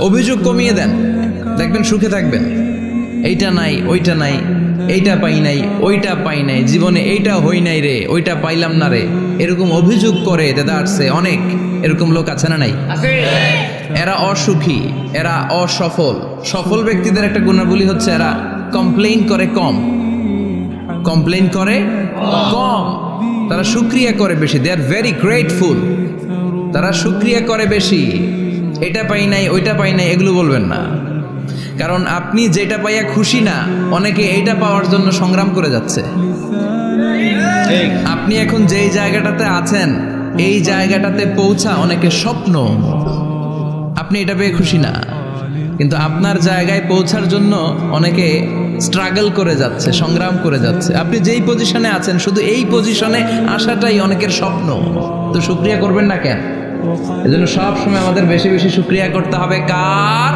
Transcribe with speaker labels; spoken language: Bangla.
Speaker 1: অভিযোগ কমিয়ে দেন, দেখবেন সুখে থাকবেন। এইটা নাই, ওইটা নাই, এইটা পাই নাই, ওইটা পাই নাই, জীবনে এইটা হই নাই রে, ওইটা পাইলাম না রে, এরকম অভিযোগ করে দেদারছে অনেক। এরকম লোক আছে না নাই? এরা অসুখী, এরা অসফল। সফল ব্যক্তিদের একটা গুণাবলী হচ্ছে এরা কমপ্লেইন করে কম, কমপ্লেইন করে কম, তারা শুকরিয়া করে বেশি। দে আর ভেরি গ্রেটফুল। তারা শুকরিয়া করে বেশি। এটা পাই নাই, ওইটা পাই নাই, এগুলো বলবেন না। কারণ আপনি যেটা পাইয়া খুশি না, অনেকে এইটা পাওয়ার জন্য সংগ্রাম করে যাচ্ছে। আপনি এখন যেই জায়গাটাতে আছেন, এই জায়গাটাতে পৌঁছা অনেকের স্বপ্ন। আপনি এটা পেয়ে খুশি না, কিন্তু আপনার জায়গায় পৌঁছার জন্য অনেকে স্ট্রাগল করে যাচ্ছে, সংগ্রাম করে যাচ্ছে। আপনি যেই পজিশনে আছেন, শুধু এই পজিশনে আসাটাই অনেকের স্বপ্ন। তো শুকরিয়া করবেন না কেন? এজন্য সব সময় আমাদের বেশি বেশি শুকরিয়া করতে হবে কার?